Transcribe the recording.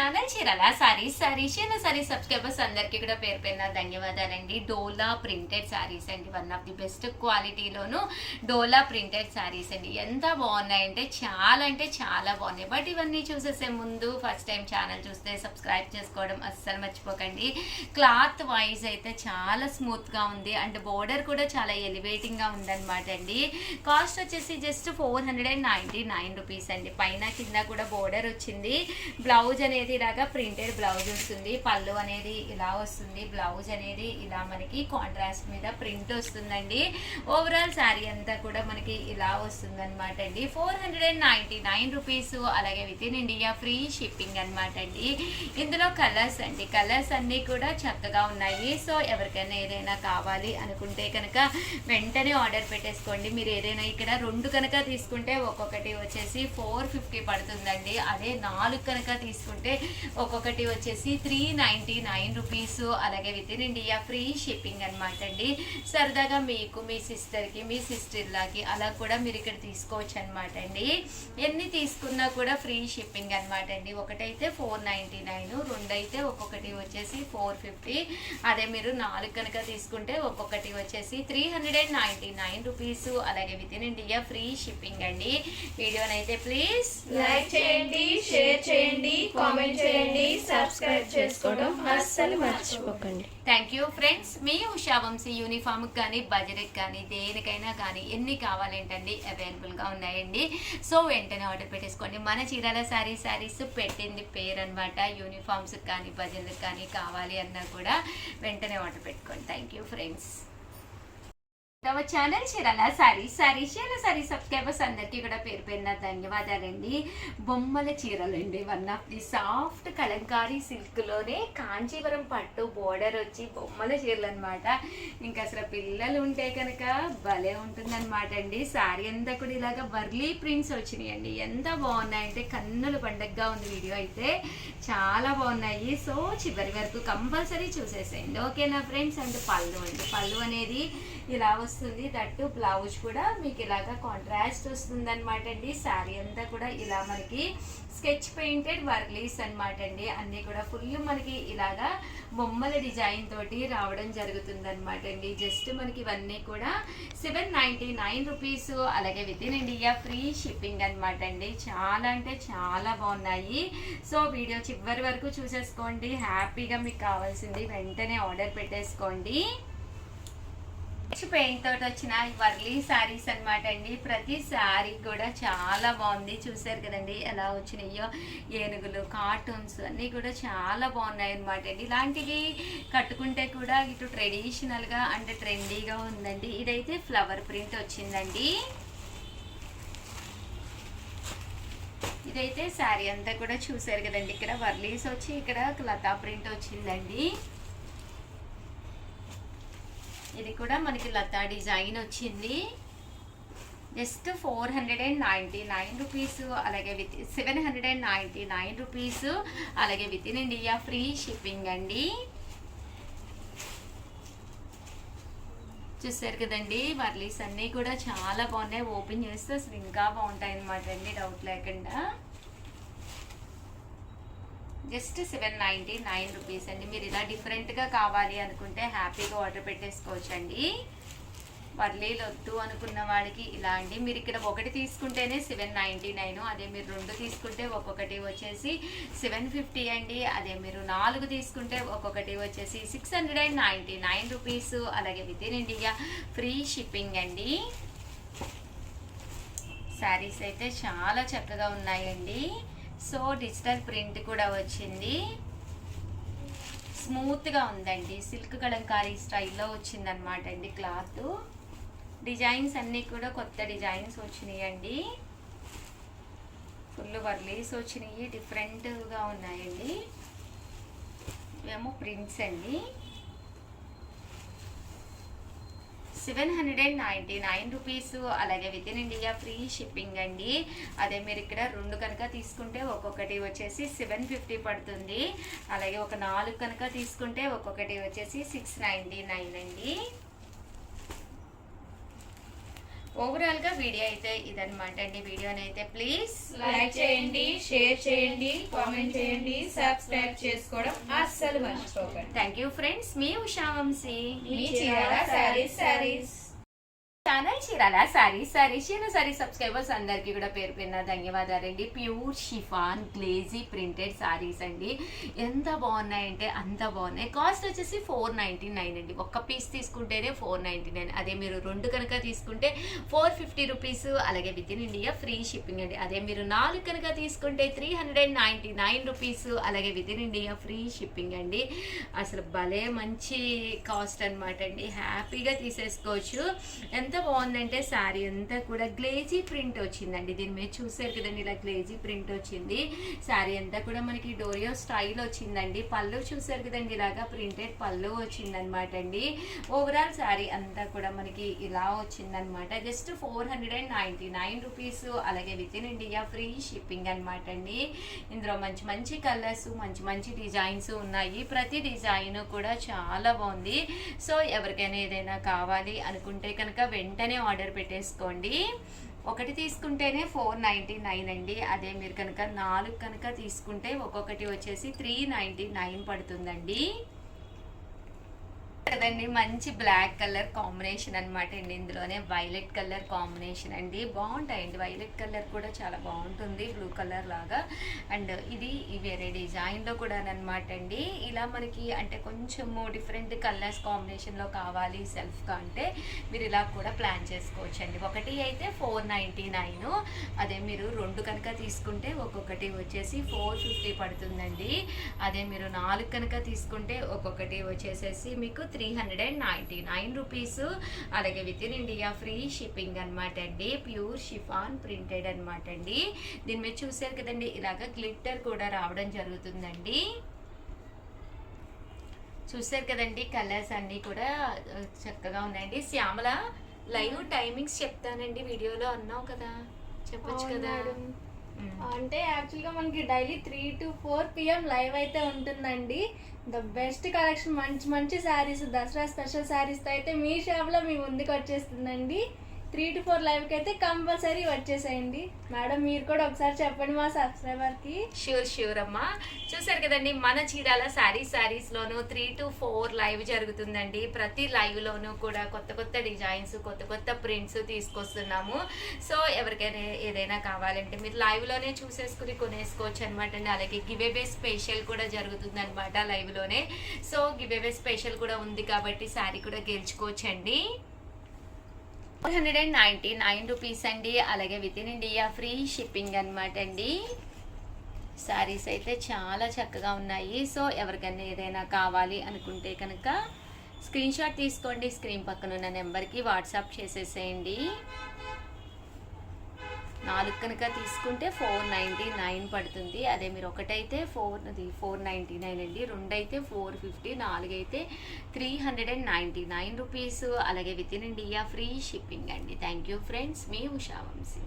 Channel చీరల saris subscribers అందరికీ కూడా పేరు పేరున ధన్యవాదాలండి. డోలా ప్రింటెడ్ సారీస్ అండి, వన్ ఆఫ్ ది బెస్ట్ క్వాలిటీలోను డోలా ప్రింటెడ్ సారీస్ అండి. ఎంత బాగున్నాయంటే చాలా బాగున్నాయి. బట్ ఇవన్నీ చూసేసే ముందు ఫస్ట్ టైం ఛానల్ చూస్తే సబ్స్క్రైబ్ చేసుకోవడం అస్సలు మర్చిపోకండి. క్లాత్ వైజ్ అయితే చాలా స్మూత్గా ఉంది అండ్ బోర్డర్ కూడా చాలా ఎలివేటింగ్గా ఉందన్నమాట అండి. కాస్ట్ వచ్చేసి జస్ట్ 499 రూపీస్ అండి. పైన కింద కూడా బోర్డర్ వచ్చింది. బ్లౌజ్ అనేది ఇలాగా ప్రింటెడ్ బ్లౌజ్ వస్తుంది. పళ్ళు అనేది ఇలా వస్తుంది. బ్లౌజ్ అనేది ఇలా మనకి కాంట్రాస్ట్ మీద ప్రింట్ వస్తుందండి. ఓవరాల్ శారీ అంతా కూడా మనకి ఇలా వస్తుంది అనమాట అండి. 499 రూపీస్. అలాగే within India free shipping అనమాట అండి. ఇందులో కలర్స్ అండి, కలర్స్ అన్నీ కూడా చక్కగా ఉన్నాయి. సో ఎవరికైనా ఏదైనా కావాలి అనుకుంటే కనుక వెంటనే ఆర్డర్ పెట్టేసుకోండి. మీరు ఏదైనా ఇక్కడ 2 కనుక తీసుకుంటే ఒక్కొక్కటి వచ్చేసి 450 పడుతుందండి. అదే 4 కనుక తీసుకుంటే ఒక్కొక్కటి వచ్చేసి 399 రూపీస్. అలాగే within India free shipping అనమాట అండి. సరదాగా మీకు, మీ సిస్టర్కి, మీ సిస్టర్లాకి అలా కూడా మీరు ఇక్కడ తీసుకోవచ్చు అనమాట అండి. ఎన్ని తీసుకున్నా కూడా ఫ్రీ షిప్పింగ్ అనమాట అండి. ఒకటైతే 499, రెండైతే ఒక్కొక్కటి వచ్చేసి 450. అదే మీరు 4 కనుక తీసుకుంటే ఒక్కొక్కటి వచ్చేసి 399 రూపీస్. అలాగే within India free shipping అండి. వీడియోనైతే ప్లీజ్ లైక్ చేయండి, షేర్ చేయండి, కామెంట్ చేయండి, సబ్స్క్రైబ్ చేసుకోవడం అస్సలు మర్చిపోకండి. Thank you friends. మీ ఉషా వంశీ యూనిఫామ్కి కానీ బడ్జెట్కి కానీ దేనికైనా కానీ ఎన్ని కావాలేంటండి అవైలబుల్గా ఉన్నాయండి. సో వెంటనే ఆర్డర్ పెట్టేసుకోండి. మన చీరాల శారీస్ పెట్టింది పేరు అనమాట. యూనిఫామ్స్కి కానీ బడ్జెట్కి కానీ కావాలి అన్నా కూడా వెంటనే ఆర్డర్ పెట్టుకోండి. Thank you friends. Channel Chirala saris subscribers అందరికీ కూడా పేరు పేరున ధన్యవాదాలండి. బొమ్మల చీరలండి, one of the soft Kalamkari సిల్క్లోనే కాంచీవరం పట్టు బోర్డర్ వచ్చి బొమ్మల చీరలు అనమాట. ఇంకా అసలు పిల్లలు ఉంటే కనుక భలే ఉంటుందన్నమాట అండి. శారీ అంతా కూడా ఇలాగ వర్లీ ప్రింట్స్ వచ్చినాయి అండి. ఎంత బాగున్నాయంటే కన్నుల పండగగా ఉంది. వీడియో అయితే చాలా బాగున్నాయి. సో చివరి వరకు కంపల్సరీ చూసేసేయండి, ఓకేనా ఫ్రెండ్స్. అంటే పళ్ళు అండి, పళ్ళు అనేది ఇలా వస్తుంది. దట్టు బ్లౌజ్ కూడా మీకు ఇలాగా కాంట్రాస్ట్ వస్తుంది అనమాట అండి. శారీ అంతా కూడా ఇలా మనకి స్కెచ్ పెయింటెడ్ వర్లీస్ అనమాట అండి. అన్నీ కూడా ఫుల్ మనకి ఇలాగా బొమ్మల డిజైన్ తోటి రావడం జరుగుతుంది అనమాట అండి. జస్ట్ మనకి ఇవన్నీ కూడా 799 రూపీస్. అలాగే within India free shipping అనమాట అండి. చాలా అంటే చాలా బాగున్నాయి. సో వీడియో చివరి వరకు చూసేసుకోండి. హ్యాపీగా మీకు కావాల్సింది వెంటనే ఆర్డర్ పెట్టేసుకోండి. పెయింట్ తోటి వచ్చిన వర్లీ శారీస్ అనమాట అండి. ప్రతి శారీ కూడా చాలా బాగుంది. చూసారు కదండి ఎలా వచ్చినాయో. ఏనుగులు, కార్టూన్స్ అన్నీ కూడా చాలా బాగున్నాయి అనమాట అండి. ఇలాంటివి కట్టుకుంటే కూడా ఇటు ట్రెడిషనల్గా అంటే ట్రెండీగా ఉందండి. ఇదైతే ఫ్లవర్ ప్రింట్ వచ్చిందండి. ఇదైతే శారీ అంతా కూడా చూసారు కదండి. ఇక్కడ వర్లీస్ వచ్చి ఇక్కడ లతా ప్రింట్ వచ్చిందండి. ఇది కూడా మనకి లతా డిజైన్ వచ్చింది. Just 499 rupees. అలాగే విత్ 799 రూపీస్. అలాగే within India free shipping అండి. చూసారు కదండి, వర్లీస్ అన్నీ కూడా చాలా బాగున్నాయి. ఓపెన్ చేస్తే అసలు ఇంకా బాగుంటాయి అన్నమాట అండి, డౌట్ లేకుండా. జస్ట్ 799 రూపీస్ అండి. మీరు ఇలా డిఫరెంట్గా కావాలి అనుకుంటే హ్యాపీగా ఆర్డర్ పెట్టేసుకోవచ్చు అండి. వర్లీలు వద్దు అనుకున్న వాళ్ళకి ఇలా అండి. మీరు ఇక్కడ ఒకటి తీసుకుంటేనే 799. అదే మీరు 2 తీసుకుంటే ఒక్కొక్కటి వచ్చేసి 750 అండి. అదే మీరు 4 తీసుకుంటే ఒక్కొక్కటి వచ్చేసి 699 రూపీస్. అలాగే within India free shipping అండి. శారీస్ అయితే చాలా చక్కగా ఉన్నాయండి. సో డిజిటల్ ప్రింట్ కూడా వచ్చింది. స్మూత్గా ఉందండి. సిల్క్ కలంకారీ స్టైల్లో వచ్చిందనమాట అండి. క్లాత్ డిజైన్స్ అన్నీ కూడా కొత్త డిజైన్స్ వచ్చినాయండి. ఫుల్ వర్లీస్ వచ్చినాయి, డిఫరెంట్గా ఉన్నాయండి. ఇవేమో ప్రింట్స్ అండి. 799 రూపీస్. అలాగే within India free shipping అండి. అదే మీరు ఇక్కడ 2 కనుక తీసుకుంటే ఒక్కొక్కటి వచ్చేసి 750 పడుతుంది. అలాగే ఒక 4 కనుక తీసుకుంటే ఒక్కొక్కటి వచ్చేసి 699 అండి. ఓవరాల్ గా వీడియో అయితే ఇదన్నమాట అండి. వీడియోని అయితే ప్లీజ్ లైక్ చేయండి, షేర్ చేయండి, కామెంట్ చేయండి, సబ్స్క్రైబ్ చేసుకోవడం అస్సలు మర్చిపోకండి. Thank you friends. మీ ఉషా వంశీ, మీ చీరాల సారీస్ ఛానల్ చీరాల సారీస్ సబ్స్క్రైబర్స్ అందరికీ కూడా పేరు పేరున ధన్యవాదాలండి. Pure chiffon glazy printed saris అండి. ఎంత బాగున్నాయంటే అంత బాగున్నాయి. కాస్ట్ వచ్చేసి 499 అండి. ఒక్క పీస్ తీసుకుంటేనే 499. అదే మీరు 2 కనుక తీసుకుంటే 450 రూపీస్. అలాగే within India free shipping అండి. అదే మీరు 4 కనుక తీసుకుంటే 399 రూపీస్. అలాగే within India free shipping అండి. అసలు భలే మంచి కాస్ట్ అనమాట అండి. హ్యాపీగా తీసేసుకోవచ్చు. ఎంత బాగుందంటే శారీ అంతా కూడా గ్లేజీ ప్రింట్ వచ్చిందండి. దీని మీద చూసారు కదండి, ఇలా గ్లేజీ ప్రింట్ వచ్చింది. శారీ అంతా కూడా మనకి డోరియో స్టైల్ వచ్చిందండి. పళ్ళు చూసారు కదండి, ఇలాగా ప్రింటెడ్ పళ్ళు వచ్చిందనమాట అండి. ఓవరాల్ శారీ అంతా కూడా మనకి ఇలా వచ్చిందనమాట. Just 499 rupees. అలాగే within India free shipping అనమాట అండి. ఇందులో మంచి మంచి కలర్స్, మంచి మంచి డిజైన్స్ ఉన్నాయి. ప్రతి డిజైన్ కూడా చాలా బాగుంది. సో ఎవరికైనా ఏదైనా కావాలి అనుకుంటే కనుక వెంటనే ఆర్డర్ పెట్టేసుకోండి. ఒకటి తీసుకుంటేనే 499 అండి. అదే మీరు కనుక 4 కనుక తీసుకుంటే ఒక్కొక్కటి వచ్చేసి 399 పడుతుందండి కదండి. మంచి బ్లాక్ కలర్ కాంబినేషన్ అనమాట అండి. ఇందులోనే వైలెట్ కలర్ కాంబినేషన్ అండి. బాగుంటాయండి. వైలెట్ కలర్ కూడా చాలా బాగుంటుంది, బ్లూ కలర్ లాగా. అండ్ ఇది వేరే డిజైన్లో కూడా అనమాట అండి. ఇలా మనకి అంటే కొంచెము డిఫరెంట్ కలర్స్ కాంబినేషన్లో కావాలి సెల్ఫ్గా అంటే మీరు ఇలా కూడా ప్లాన్ చేసుకోవచ్చు అండి. ఒకటి అయితే 499. అదే మీరు 2 కనుక తీసుకుంటే ఒక్కొక్కటి వచ్చేసి 450 పడుతుందండి. అదే మీరు 4 కనుక తీసుకుంటే ఒక్కొక్కటి వచ్చేసేసి మీకు 399 రూపీస్. అలాగే within India free shipping అనమాట అండి. ప్యూర్ షిఫాన్ ప్రింటెడ్ అనమాట అండి. దీని మీద చూసారు కదండి, ఇలాగ గ్లిట్టర్ కూడా రావడం జరుగుతుందండి. చూసారు కదండి, కలర్స్ అన్నీ కూడా చక్కగా ఉన్నాయండి. శ్యామల లైవ్ టైమింగ్స్ చెప్తానండి వీడియోలో అన్నావు కదా, చెప్పొచ్చు కదా. అంటే యాక్చువల్గా మనకి డైలీ 3 to 4 PM లైవ్ అయితే ఉంటుందండి. ద బెస్ట్ కలెక్షన్, మంచి మంచి శారీస్, దసరా స్పెషల్ శారీస్తో అయితే మీ షాప్లో మీ ముందుకు వచ్చేస్తుందండి. 3 to 4 లైవ్కి అయితే కంపల్సరీ వచ్చేసేయండి. మేడం మీరు కూడా ఒకసారి చెప్పండి మా సబ్స్క్రైబర్కి. షూర్ అమ్మా. చూసారు కదండి, మన చీరాల సారీస్లోను 3 to 4 లైవ్ జరుగుతుందండి. ప్రతి లైవ్లోనూ కూడా కొత్త కొత్త డిజైన్స్, కొత్త కొత్త ప్రింట్స్ తీసుకొస్తున్నాము. సో ఎవరికైనా ఏదైనా కావాలంటే మీరు లైవ్లోనే చూసేసుకుని కొనేసుకోవచ్చు అనమాట అండి. అలాగే గివ్ అవే స్పెషల్ కూడా జరుగుతుంది అనమాట లైవ్లోనే. సో గివ్ అవే స్పెషల్ కూడా ఉంది కాబట్టి శారీ కూడా గెలుచుకోవచ్చండి. 499 రూపీస్ అండి. అలాగే within India free shipping అనమాట అండి. శారీస్ అయితే చాలా చక్కగా ఉన్నాయి. సో ఎవరికైనా ఏదైనా కావాలి అనుకుంటే కనుక స్క్రీన్ షాట్ తీసుకోండి. స్క్రీన్ పక్కన ఉన్న నెంబర్కి వాట్సాప్ చేసేసేయండి. 4 కనుక తీసుకుంటే 499 పడుతుంది. అదే మీరు ఒకటైతే 499 అండి. 2 అయితే 450, 4 అయితే 399 రూపీస్. అలాగే within India free shipping అండి. Thank you friends. మీ ఉషా వంశీ.